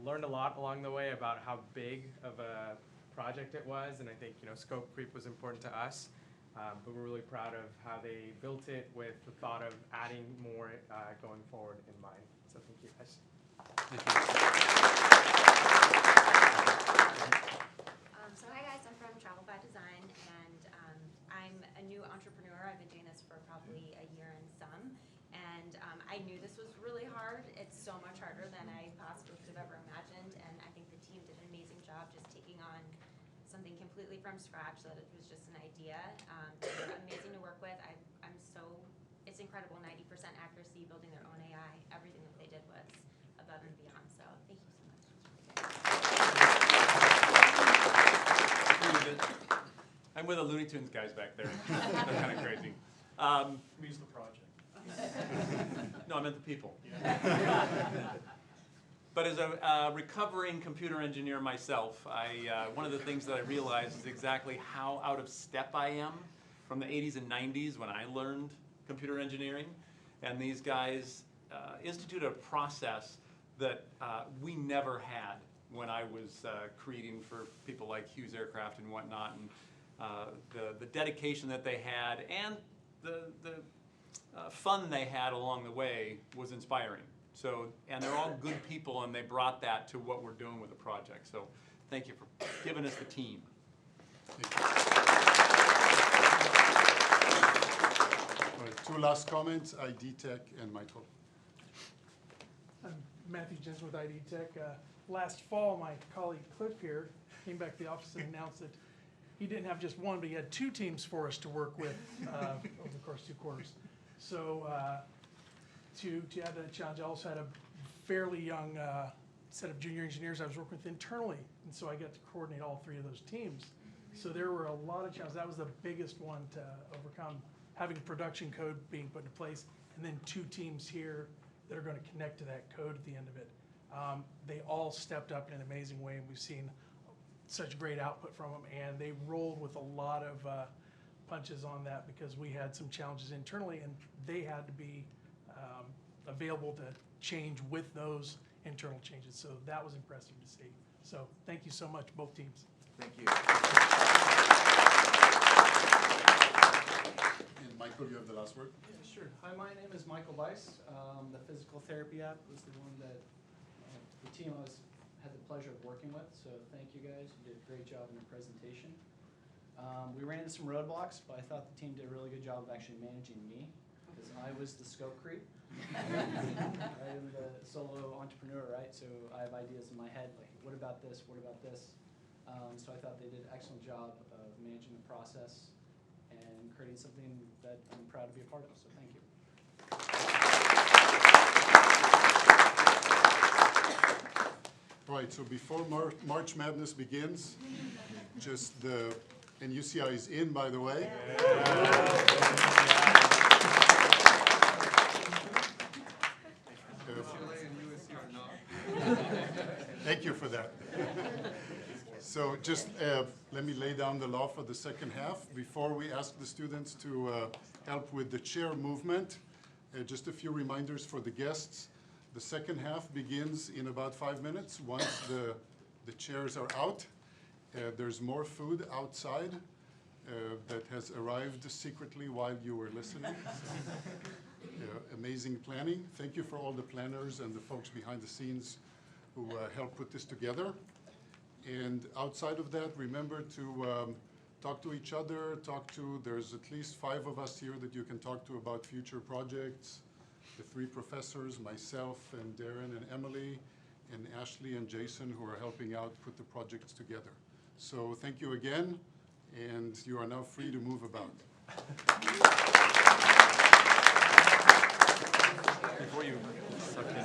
S3: Learned a lot along the way about how big of a project it was, and I think scope creep was important to us. But we're really proud of how they built it with the thought of adding more going forward in mind. So thank you guys.
S19: Thank you.
S16: So hi guys, I'm from Travel by Design, and I'm a new entrepreneur. I've been doing this for probably a year and some, and I knew this was really hard. It's so much harder than I possibly could have ever imagined, and I think the team did an amazing job just taking on something completely from scratch so that it was just an idea. They're amazing to work with. It's incredible, 90% accuracy, building their own AI. Everything that they did was above and beyond, so thank you so much.
S17: I'm with the Looney Tunes guys back there. They're kind of crazy.
S13: Means the project.
S17: No, I meant the people. But as a recovering computer engineer myself, one of the things that I realized is exactly how out of step I am from the 80s and 90s when I learned computer engineering. And these guys instituted a process that we never had when I was creating for people like Hughes Aircraft and whatnot. And the dedication that they had and the fun they had along the way was inspiring. So, and they're all good people, and they brought that to what we're doing with the project. So thank you for giving us the team.
S19: All right, two last comments, ID Tech and Michael.
S13: I'm Matthew Jens with ID Tech. Last fall, my colleague Cliff here came back to the office and announced that he didn't have just one, but he had 2 teams for us to work with over the course of 2 quarters. So to add to that challenge, I also had a fairly young set of junior engineers I was working with internally, and so I got to coordinate all 3 of those teams. So there were a lot of challenges. That was the biggest one to overcome, having production code being put into place, and then 2 teams here that are going to connect to that code at the end of it. They all stepped up in an amazing way, and we've seen such great output from them, and they rolled with a lot of punches on that because we had some challenges internally, and they had to be available to change with those internal changes. So that was impressive to see. So thank you so much, both teams.
S17: Thank you.
S19: And Michael, you have the last word.
S4: Yeah, sure. Hi, my name is Michael Weiss. The physical therapy app was the one that the team had the pleasure of working with. So thank you guys. You did a great job in your presentation. We ran into some roadblocks, but I thought the team did a really good job of actually managing me because I was the scope creep. I'm the solo entrepreneur, right? So I have ideas in my head, like, what about this? What about this? So I thought they did an excellent job of managing the process and creating something that I'm proud to be a part of. So thank you.
S19: All right, so before March Madness begins, just and UCI is in, by the way. Thank you for that. So just let me lay down the law for the second half. Before we ask the students to help with the chair movement, just a few reminders for the guests. The second half begins in about 5 minutes once the chairs are out. There's more food outside that has arrived secretly while you were listening. Amazing planning. Thank you for all the planners and the folks behind the scenes who helped put this together. And outside of that, remember to talk to each other, there's at least 5 of us here that you can talk to about future projects. The 3 professors, myself and Darren and Emily, and Ashley and Jason, who are helping out put the projects together. So thank you again, and you are now free to move about.
S17: Before you suck in